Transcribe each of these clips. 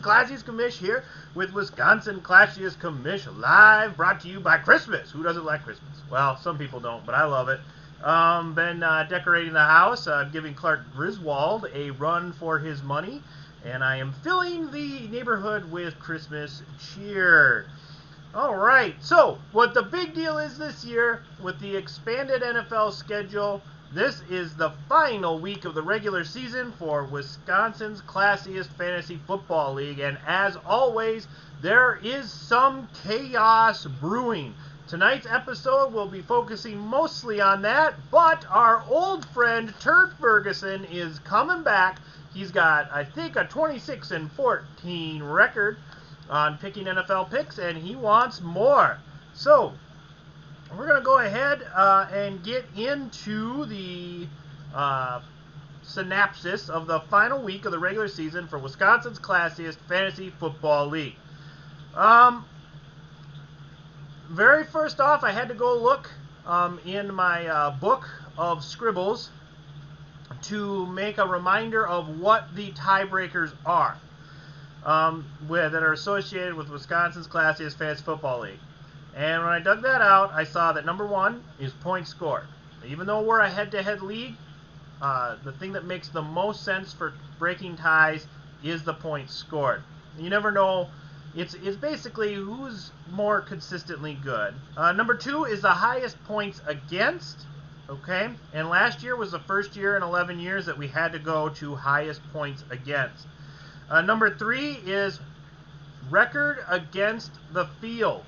Classiest Commish here with Wisconsin Classiest Commish live, brought to you by Christmas. Who doesn't like Christmas? Well, some people don't, but I love it. Been decorating the house, giving Clark Griswold a run for his money, and I am filling the neighborhood with Christmas cheer. Alright, so what the big deal is this year with the expanded NFL schedule, this is the final week of the regular season for Wisconsin's Classiest Fantasy Football League, and as always, there is some chaos brewing. Tonight's episode will be focusing mostly on that, but our old friend Turd Ferguson is coming back. He's got, I think, a 26-14 record on picking NFL picks, and he wants more. So, we're going to go ahead and get into the synopsis of the final week of the regular season for Wisconsin's Classiest Fantasy Football League. Very first off, I had to go look in my book of scribbles to make a reminder of what the tiebreakers are that are associated with Wisconsin's Classiest Fantasy Football League. And when I dug that out, I saw that number one is points scored. Even though we're a head-to-head league, the thing that makes the most sense for breaking ties is the points scored. You never know. It's basically who's more consistently good. Number two is the highest points against. Okay, and last year was the first year in 11 years that we had to go to highest points against. Number three is record against the field.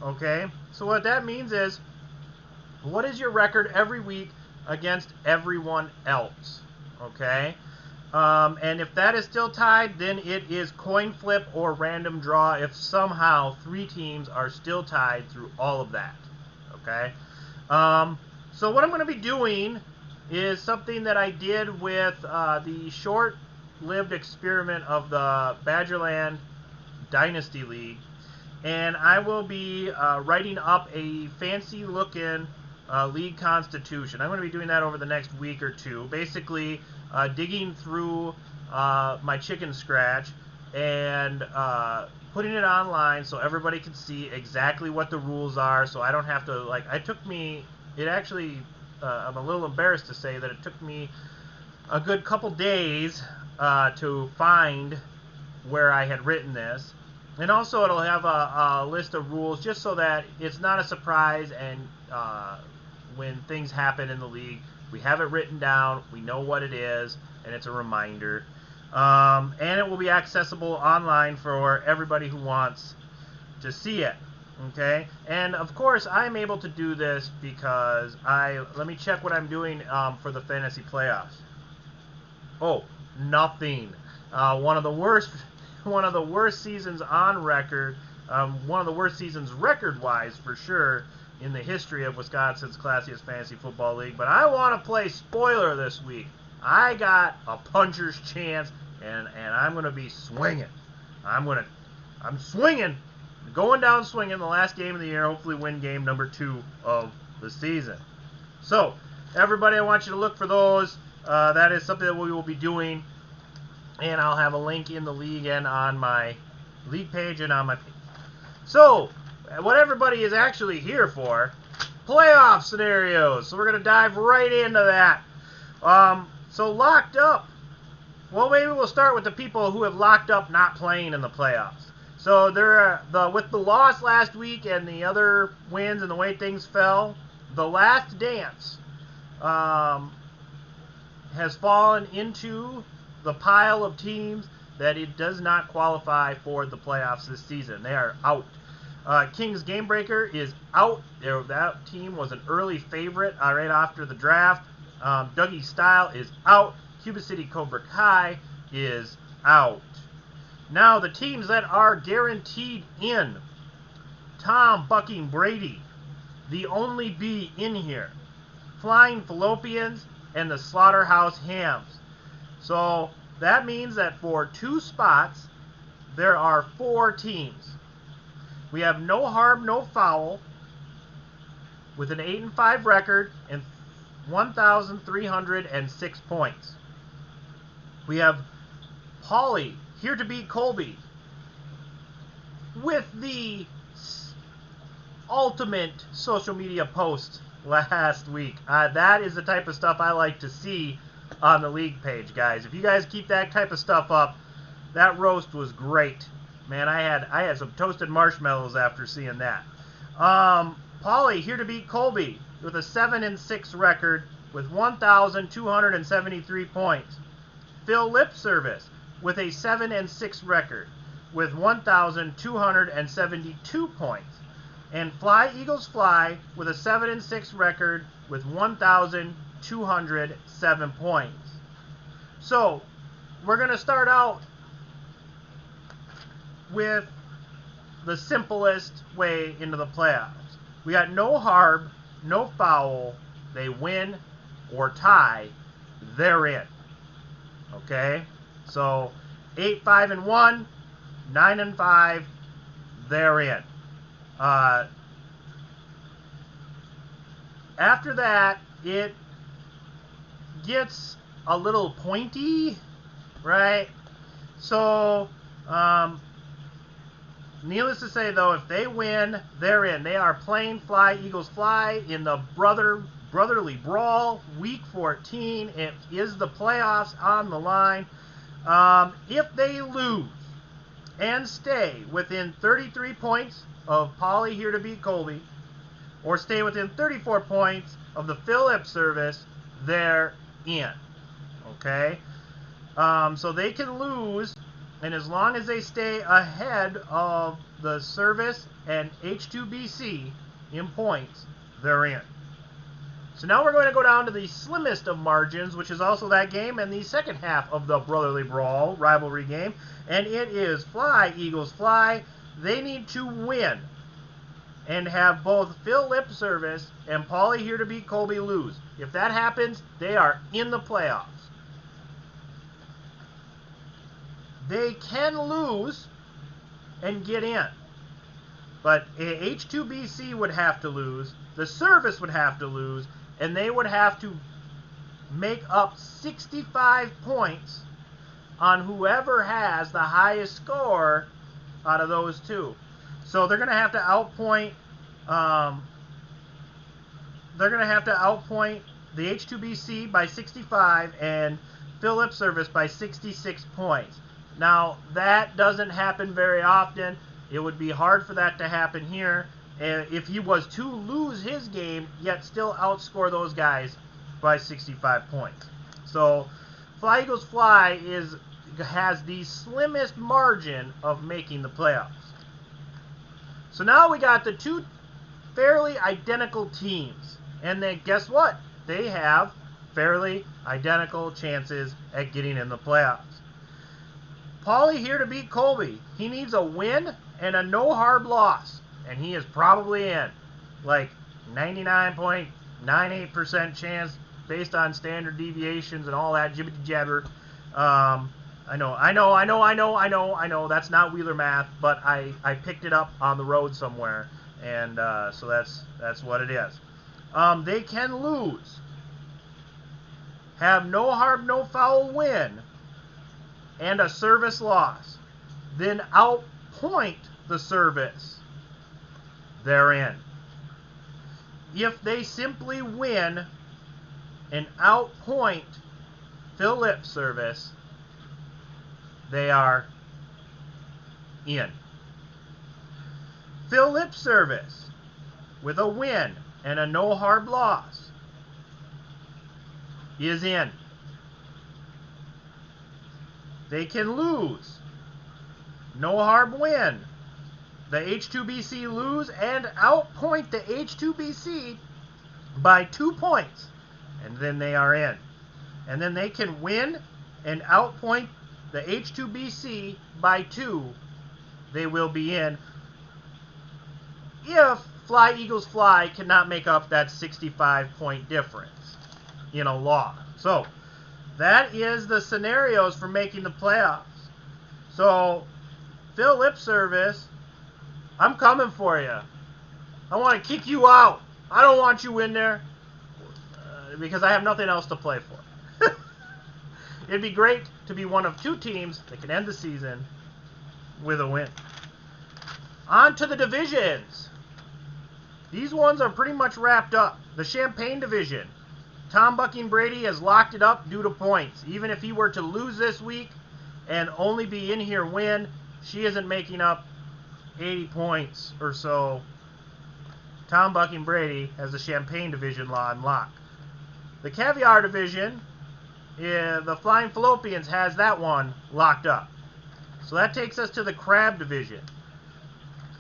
Okay, so what that means is, what is your record every week against everyone else? Okay, and if that is still tied, then it is coin flip or random draw if somehow three teams are still tied through all of that. Okay, so what I'm going to be doing is something that I did with the short-lived experiment of the Badgerland Dynasty League. And I will be writing up a fancy-looking league constitution. I'm going to be doing that over the next week or two. Basically, digging through my chicken scratch and putting it online so everybody can see exactly what the rules are. So I don't have to, I'm a little embarrassed to say that it took me a good couple days to find where I had written this. And also it'll have a list of rules just so that it's not a surprise, and when things happen in the league, we have it written down, we know what it is, and it's a reminder. And it will be accessible online for everybody who wants to see it. Okay? And of course, I'm able to do this because let me check what I'm doing for the fantasy playoffs. Oh, nothing. One of the worst seasons on record, one of the worst seasons record-wise for sure in the history of Wisconsin's Classiest Fantasy Football League. But I want to play spoiler this week. I got a puncher's chance, and I'm going to be swinging. I'm swinging, going down swinging the last game of the year, hopefully win game number 2 of the season. So, everybody, I want you to look for those. That is something that we will be doing. And I'll have a link in the league and on my league page and on my page. So, what everybody is actually here for, playoff scenarios. So we're going to dive right into that. So locked up. Well, maybe we'll start with the people who have locked up not playing in the playoffs. So with the loss last week and the other wins and the way things fell, the last dance has fallen into the pile of teams that it does not qualify for the playoffs this season. They are out. Kings Gamebreaker is out. That team was an early favorite right after the draft. Dougie Style is out. Cuba City Cobra Kai is out. Now the teams that are guaranteed in: Tom Bucking Brady, the only B in here, Flying Fallopians, and the Slaughterhouse Hams. So that means that for 2 spots, there are 4 teams. We have No Harm, No Foul with an 8-5 record and 1,306 points. We have Paulie here to beat Colby with the ultimate social media post last week. That is the type of stuff I like to see on the league page, guys. If you guys keep that type of stuff up, that roast was great. Man, I had some toasted marshmallows after seeing that. Paulie here to beat Colby with a 7-6 record with 1,273 points. Phil Lipservice with a 7-6 record with 1,272 points. And Fly Eagles Fly with a 7-6 record with 1,207 points. So, we're going to start out with the simplest way into the playoffs. We got no harb, no foul. They win or tie, they're in. Okay? So, 8-5-1, 9-5, they're in. After that, it gets a little pointy, right? So, needless to say, though, if they win, they're in. They are playing Fly Eagles Fly in the Brotherly Brawl, Week 14. It is the playoffs on the line. If they lose and stay within 33 points of Paulie here to beat Colby, or stay within 34 points of the Phil Lipservice, they're in. Okay? So they can lose, and as long as they stay ahead of the Service and H2BC in points, they're in. So now we're going to go down to the slimmest of margins, which is also that game, and the second half of the Brotherly Brawl rivalry game, and it is Fly Eagles Fly. They need to win and have both Phil Lipservice and Paulie here to beat Colby lose. If that happens, they are in the playoffs. They can lose and get in. But H2BC would have to lose, the Service would have to lose, and they would have to make up 65 points on whoever has the highest score out of those two. So they're going to have to outpoint. They're going to have to outpoint the H2BC by 65 and Phil Lipservice by 66 points. Now that doesn't happen very often. It would be hard for that to happen here. And if he was to lose his game, yet still outscore those guys by 65 points. So Fly Eagles Fly has the slimmest margin of making the playoffs. So now we got the two fairly identical teams. And then guess what? They have fairly identical chances at getting in the playoffs. Paulie here to beat Colby. He needs a win and a no-harb loss. And he is probably in. Like 99.98% chance based on standard deviations and all that jibbity jabber. I know. That's not Wheeler math, but I picked it up on the road somewhere, and so that's what it is. They can lose, have no harm, no foul win, and a Service loss, then outpoint the Service. They're in. If they simply win and outpoint Phil Lipservice, they are in. Phil Lipservice with a win and a no-harb loss is in. They can lose, no-harb win. The H2BC lose and outpoint the H2BC by 2 points, and then they are in. And then they can win and outpoint the H2BC by 2, they will be in. If Fly Eagles Fly cannot make up that 65-point difference in a loss. So, that is the scenarios for making the playoffs. So, Phil Lipservice, I'm coming for you. I want to kick you out. I don't want you in there because I have nothing else to play for. It'd be great to be one of 2 teams that can end the season with a win. On to the divisions. These ones are pretty much wrapped up. The Champagne division. Tom Bucking Brady has locked it up due to points. Even if he were to lose this week and only be in here win, she isn't making up 80 points or so. Tom Bucking Brady has the Champagne division on lock. The Caviar division, the Flying Fallopians has that one locked up. So that takes us to the Crab division.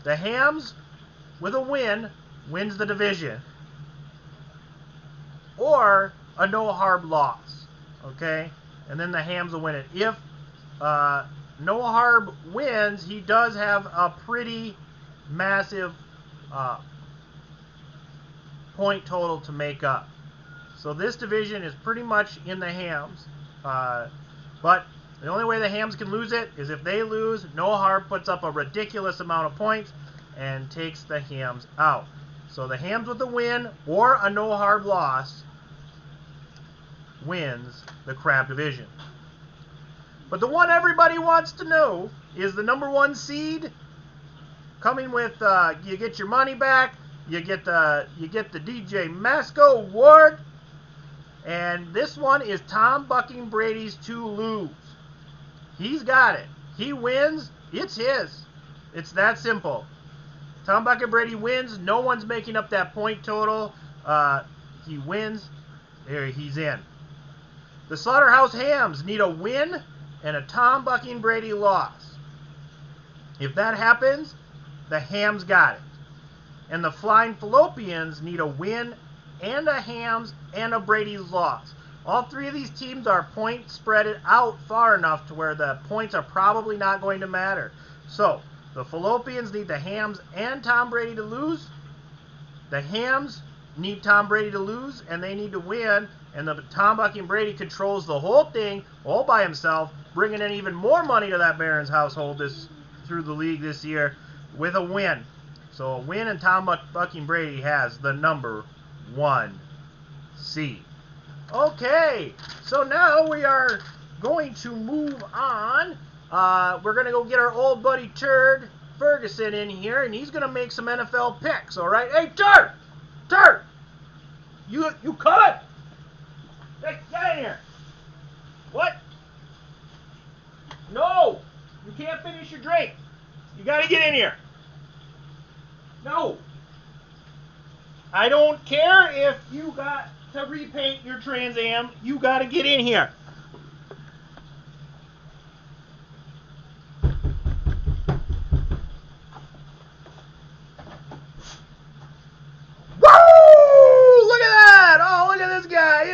The Hams, with a win, wins the division. Or a no-harm loss. Okay? And then the Hams will win it. If no-harm wins, he does have a pretty massive point total to make up. So this division is pretty much in the Hams. But the only way the Hams can lose it is if they lose, no harm puts up a ridiculous amount of points and takes the Hams out. So the Hams with a win or a no harm loss wins the Crab division. But the one everybody wants to know is the number 1 seed coming with you get your money back, you get the DJ Masco award, and this one is Tom Bucking Brady's to lose. He's got it. He wins, it's his. It's that simple. Tom Bucking Brady wins, no one's making up that point total. He wins, there he's in. The Slaughterhouse Hams need a win and a Tom Bucking Brady loss. If that happens, the Hams got it. And the Flying Fallopians need a win and a Hams and a Brady's loss. All 3 of these teams are point spread out far enough to where the points are probably not going to matter. So, the Fallopians need the Hams and Tom Brady to lose. The Hams need Tom Brady to lose, and they need to win. And the Tom Bucking Brady controls the whole thing all by himself, bringing in even more money to that Barons household through the league this year with a win. So a win, and Tom Bucking Brady has the number 1 seed. Okay, so now we are going to move on. We're going to go get our old buddy Turd Ferguson in here, and he's going to make some NFL picks, all right? Hey, Turd! Turd! You coming? Hey, get in here. What? No! You can't finish your drink. You got to get in here. No! I don't care if you got to repaint your Trans Am. You got to get in here.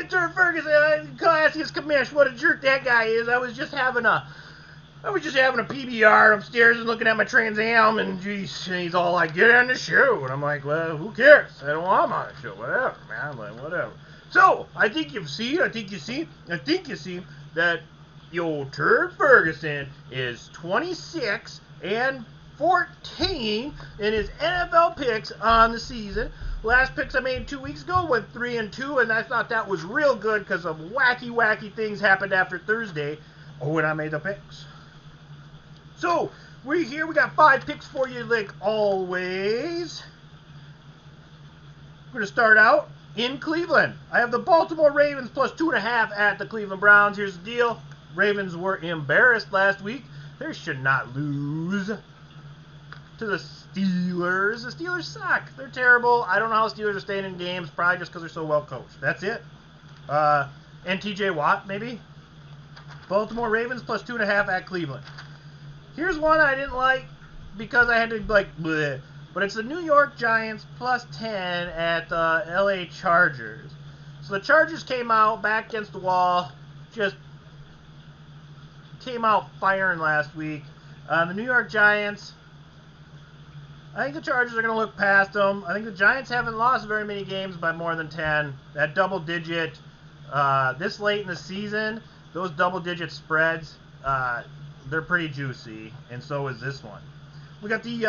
Turd Ferguson, Classiest Commish, what a jerk that guy is. I was just having a PBR upstairs and looking at my Trans Am, and geez, he's all like, get on the show. And I'm like, well, who cares? I don't want him on the show. Whatever, man. I'm like, whatever. So, I think you see that your Turd Ferguson is 26 and 14 in his NFL picks on the season. Last picks I made 2 weeks ago went 3-2, and I thought that was real good because of wacky things happened after Thursday when I made the picks. So, we're here. We got 5 picks for you like always. We're going to start out in Cleveland. I have the Baltimore Ravens plus 2.5 at the Cleveland Browns. Here's the deal. Ravens were embarrassed last week. They should not lose to the Steelers. The Steelers suck. They're terrible. I don't know how Steelers are staying in games. Probably just because they're so well coached. That's it. And TJ Watt, maybe. Baltimore Ravens plus 2.5 at Cleveland. Here's one I didn't like because I had to like bleh. But it's the New York Giants plus 10 at the LA Chargers. So the Chargers came out back against the wall. Just came out firing last week. The New York Giants, I think the Chargers are going to look past them. I think the Giants haven't lost very many games by more than 10. That double-digit, this late in the season, those double-digit spreads, they're pretty juicy, and so is this one. We got the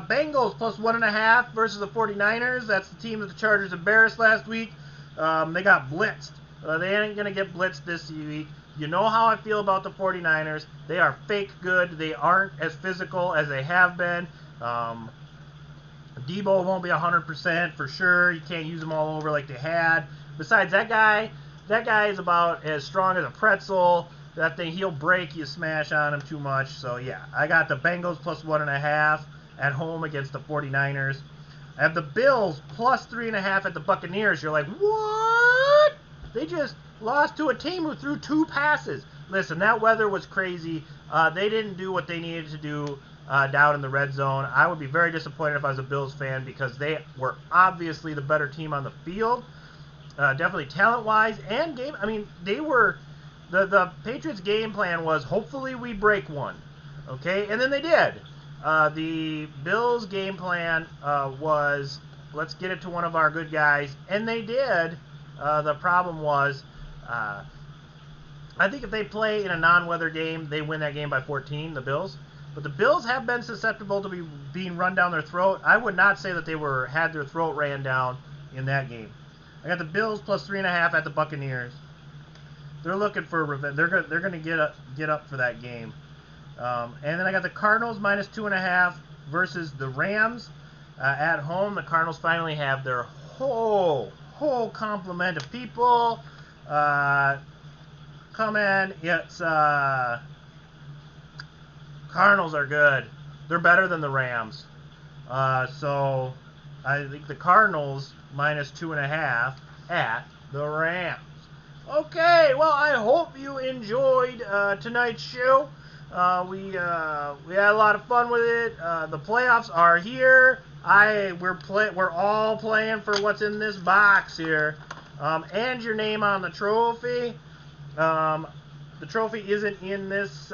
Bengals plus 1.5 versus the 49ers. That's the team that the Chargers embarrassed last week. They got blitzed. They ain't going to get blitzed this week. You know how I feel about the 49ers. They are fake good. They aren't as physical as they have been. Debo won't be 100% for sure. You can't use them all over like they had. Besides, that guy is about as strong as a pretzel. That thing, he'll break you, smash on him too much. So, yeah, I got the Bengals plus 1.5 at home against the 49ers. I have the Bills plus 3.5 at the Buccaneers. You're like, what? They just lost to a team who threw 2 passes. Listen, that weather was crazy. They didn't do what they needed to do down in the red zone. I would be very disappointed if I was a Bills fan because they were obviously the better team on the field. Definitely talent-wise and game. I mean, they were... The Patriots' game plan was hopefully we break one. Okay? And then they did. The Bills' game plan was let's get it to one of our good guys. And they did. The problem was I think if they play in a non-weather game, they win that game by 14, the Bills. But the Bills have been susceptible to being run down their throat. I would not say that they had their throat ran down in that game. I got the Bills plus 3.5 at the Buccaneers. They're looking for revenge. They're going to get up for that game. And then I got the Cardinals minus 2.5 versus the Rams at home. The Cardinals finally have their whole complement of people come in. It's Cardinals are good. They're better than the Rams. So I think the Cardinals minus 2.5 at the Rams. Okay, well, I hope you enjoyed tonight's show. We had a lot of fun with it. The playoffs are here. We're all playing for what's in this box here, and your name on the trophy. The trophy isn't in this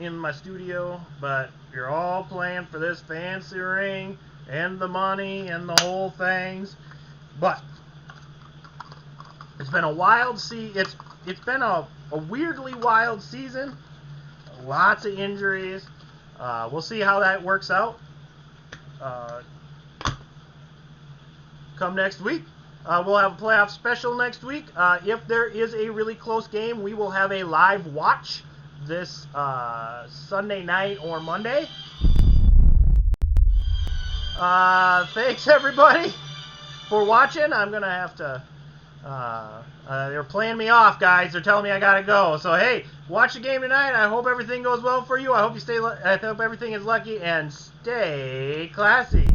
in my studio, but you're all playing for this fancy ring and the money and the whole things. But it's been a wild it's been a weirdly wild season. Lots of injuries. We'll see how that works out. Come next week. We'll have a playoff special next week. If there is a really close game, we will have a live watch this Sunday night or Monday. Thanks, everybody, for watching. I'm going to have to... they're playing me off, guys. They're telling me I gotta go. So hey, watch the game tonight. I hope everything goes well for you. I hope everything is lucky and stay classy.